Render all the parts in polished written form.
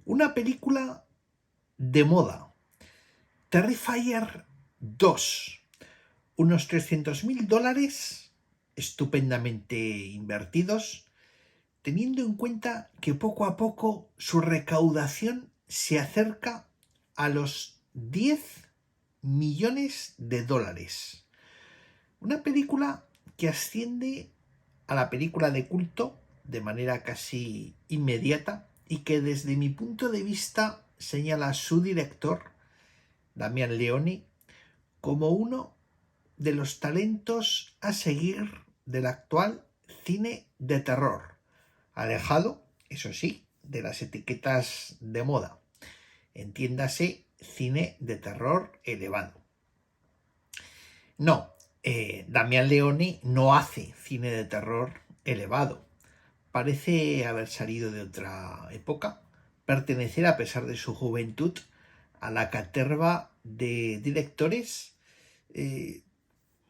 Una película de moda, Terrifier 2, unos $300.000 estupendamente invertidos, teniendo en cuenta que poco a poco su recaudación se acerca a los 10 millones de dólares. Una película que asciende a la película de culto de manera casi inmediata y que desde mi punto de vista señala a su director, Damian Leone, como uno de los talentos a seguir del actual cine de terror, alejado, eso sí, de las etiquetas de moda. Entiéndase, cine de terror elevado. No, Damian Leone no hace cine de terror elevado. Parece haber salido de otra época, pertenecer a pesar de su juventud a la caterva de directores,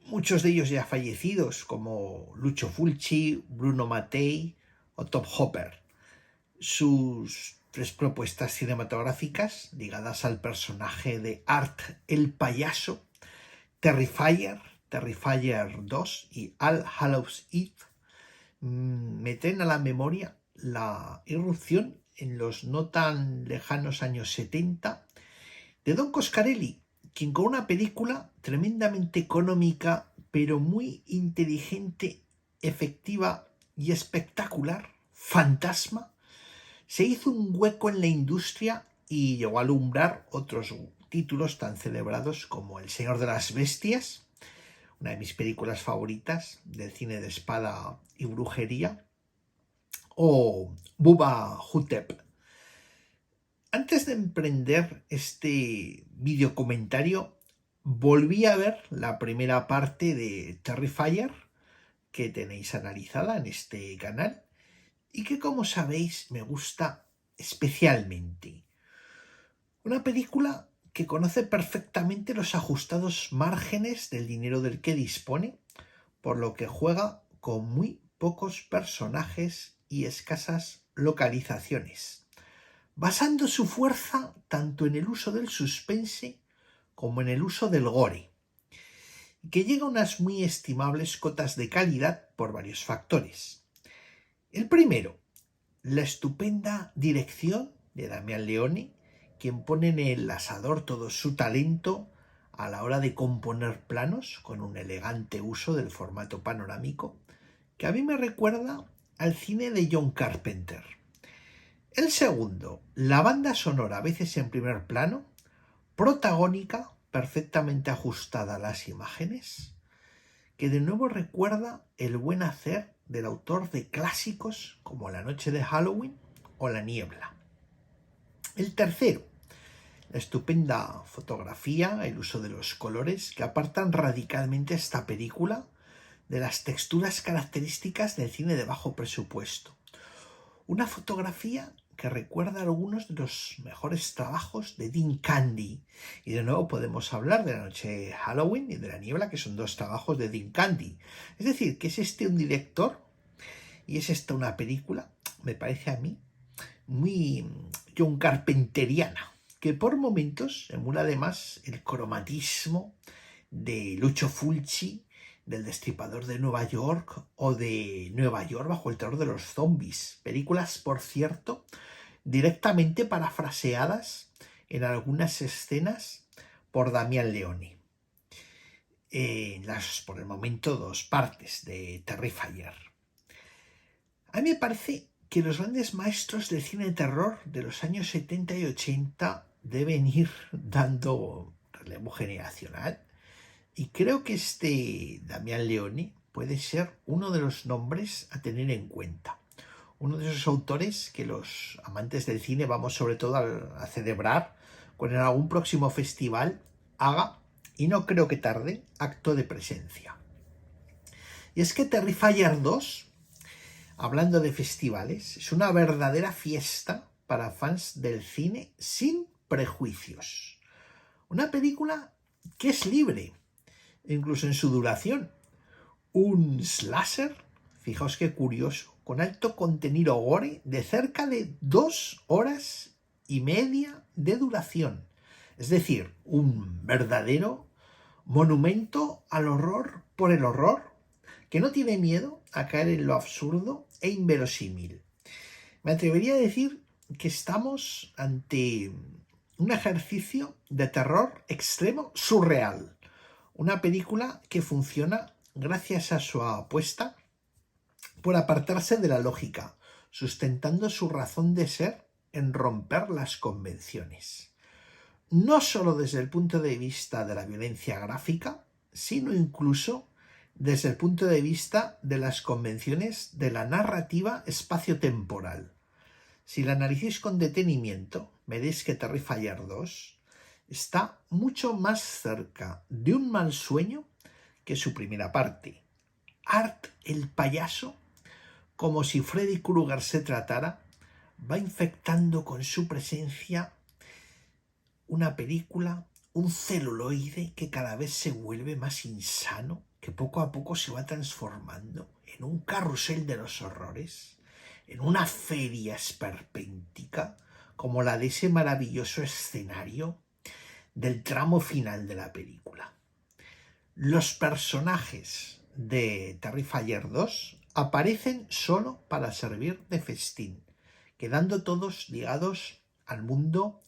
muchos de ellos ya fallecidos, como Lucio Fulci, Bruno Mattei o Top Hopper. Sus 3 propuestas cinematográficas ligadas al personaje de Art el payaso, Terrifier 2 y All Hallows Eve, me traen a la memoria la irrupción en los no tan lejanos años 70 de Don Coscarelli, quien con una película tremendamente económica, pero muy inteligente, efectiva y espectacular, Fantasma, se hizo un hueco en la industria y llegó a alumbrar otros títulos tan celebrados como El Señor de las Bestias, una de mis películas favoritas del cine de espada y brujería, o Bubba Hotep. Antes de emprender este videocomentario, volví a ver la primera parte de Terrifier, que tenéis analizada en este canal, y que, como sabéis, me gusta especialmente. Una película que conoce perfectamente los ajustados márgenes del dinero del que dispone, por lo que juega con muy pocos personajes y escasas localizaciones, basando su fuerza tanto en el uso del suspense como en el uso del gore, que llega a unas muy estimables cotas de calidad por varios factores. El primero, la estupenda dirección de Damian Leone, quien pone en el asador todo su talento a la hora de componer planos con un elegante uso del formato panorámico, que a mí me recuerda al cine de John Carpenter. El segundo, la banda sonora, a veces en primer plano, protagónica, perfectamente ajustada a las imágenes, que de nuevo recuerda el buen hacer del autor de clásicos como La noche de Halloween o La niebla. El tercero, la estupenda fotografía, el uso de los colores que apartan radicalmente esta película de las texturas características del cine de bajo presupuesto. Una fotografía que recuerda algunos de los mejores trabajos de Dean Candy. Y de nuevo podemos hablar de La noche de Halloween y de La niebla, que son 2 trabajos de Dean Candy. Es decir, que es este un director y es esta una película, me parece a mí, muy John Carpenteriana, que por momentos emula además el cromatismo de Lucio Fulci, del Destripador de Nueva York o de Nueva York bajo el terror de los zombies. Películas, por cierto, directamente parafraseadas en algunas escenas por Damian Leone. Por el momento, 2 partes de Terrifier. A mí me parece que los grandes maestros del cine de terror de los años 70 y 80 deben ir dando relevo generacional. Y creo que este Damian Leone puede ser uno de los nombres a tener en cuenta. Uno de esos autores que los amantes del cine vamos sobre todo a celebrar cuando en algún próximo festival haga, y no creo que tarde, acto de presencia. Y es que Terrifier 2, hablando de festivales, es una verdadera fiesta para fans del cine sin prejuicios. Una película que es libre, incluso en su duración. Un slasher, fijaos qué curioso, con alto contenido gore de cerca de 2 horas 2 horas y media de duración. Es decir, un verdadero monumento al horror por el horror, que no tiene miedo a caer en lo absurdo e inverosímil. Me atrevería a decir que estamos ante un ejercicio de terror extremo surreal. Una película que funciona gracias a su apuesta por apartarse de la lógica, sustentando su razón de ser en romper las convenciones. No solo desde el punto de vista de la violencia gráfica, sino incluso desde el punto de vista de las convenciones de la narrativa espaciotemporal. Si la analicéis con detenimiento, veréis que Terrifier 2 está mucho más cerca de un mal sueño que su primera parte. Art el payaso, como si Freddy Krueger se tratara, va infectando con su presencia una película, un celuloide que cada vez se vuelve más insano, que poco a poco se va transformando en un carrusel de los horrores, en una feria esperpéntica, como la de ese maravilloso escenario del tramo final de la película. Los personajes de Terrifier 2 aparecen solo para servir de festín, quedando todos ligados al mundo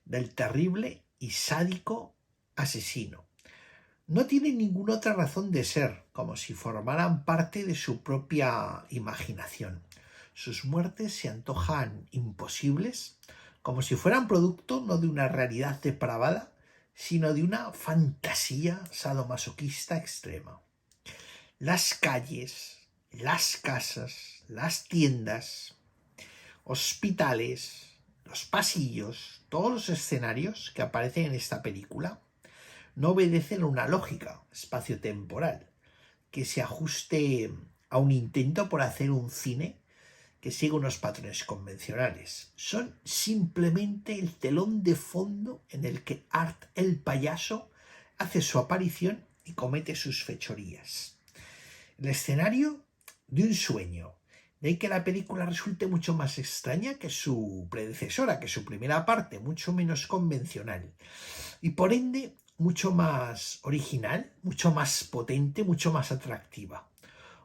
del terrible y sádico asesino. No tienen ninguna otra razón de ser, como si formaran parte de su propia imaginación. Sus muertes se antojan imposibles, como si fueran producto no de una realidad depravada, sino de una fantasía sadomasoquista extrema. Las calles, las casas, las tiendas, hospitales, los pasillos, todos los escenarios que aparecen en esta película no obedecen a una lógica espaciotemporal que se ajuste a un intento por hacer un cine que siga unos patrones convencionales. Son simplemente el telón de fondo en el que Art el payaso hace su aparición y comete sus fechorías. El escenario de un sueño. De ahí que la película resulte mucho más extraña que su predecesora, que su primera parte, mucho menos convencional. Y por ende, mucho más original, mucho más potente, mucho más atractiva.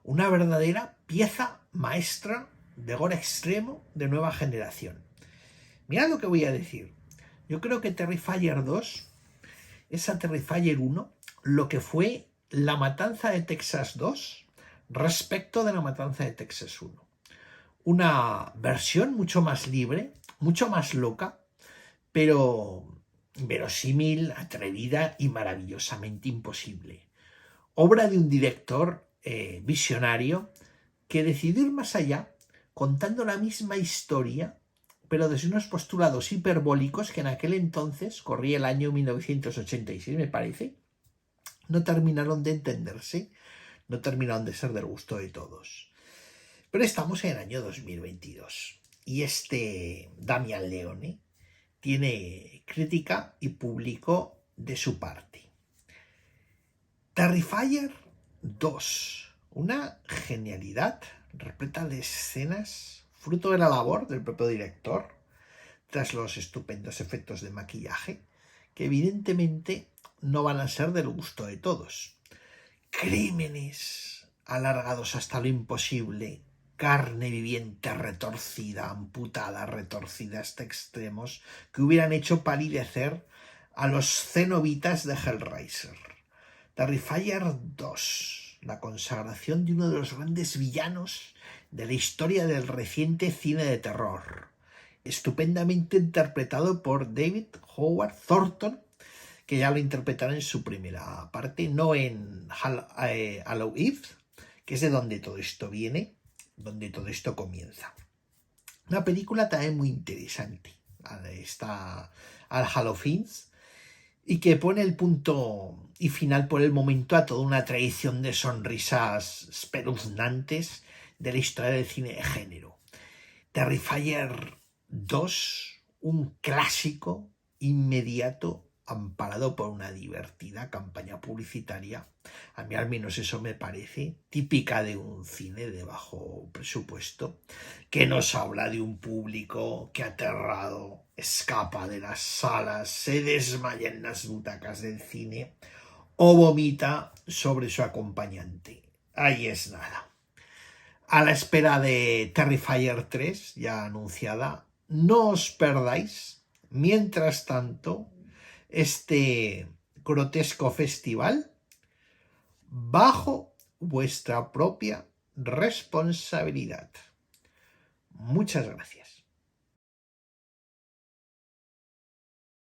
Una verdadera pieza maestra de gore extremo de nueva generación. Mirad lo que voy a decir. Yo creo que Terrifier 2 es a Terrifier 1 lo que fue La Matanza de Texas 2 respecto de La Matanza de Texas 1. Una versión mucho más libre, mucho más loca, pero verosímil, atrevida y maravillosamente imposible. Obra de un director visionario que decidió ir más allá, contando la misma historia, pero desde unos postulados hiperbólicos que en aquel entonces, corría el año 1986 me parece, no terminaron de entenderse, no terminaron de ser del gusto de todos. Pero estamos en el año 2022 y este Damian Leone tiene crítica y público de su parte. Terrifier 2, una genialidad repleta de escenas, fruto de la labor del propio director, tras los estupendos efectos de maquillaje, que evidentemente no van a ser del gusto de todos. Crímenes alargados hasta lo imposible, carne viviente retorcida, amputada, retorcida hasta extremos que hubieran hecho palidecer a los cenobitas de Hellraiser. Terrifier 2, la consagración de uno de los grandes villanos de la historia del reciente cine de terror, estupendamente interpretado por David Howard Thornton, que ya lo interpretará en su primera parte, no en Hallow Eve, que es de donde todo esto viene, donde todo esto comienza. Una película también muy interesante, está al Halloween, y que pone el punto y final por el momento a toda una tradición de sonrisas espeluznantes de la historia del cine de género. Terrifier 2, un clásico inmediato amparado por una divertida campaña publicitaria. A mí al menos eso me parece típica de un cine de bajo presupuesto, que nos habla de un público que aterrado escapa de las salas, se desmaya en las butacas del cine o vomita sobre su acompañante. Ahí es nada. A la espera de Terrifier 3, ya anunciada, no os perdáis, mientras tanto, este grotesco festival bajo vuestra propia responsabilidad. Muchas gracias.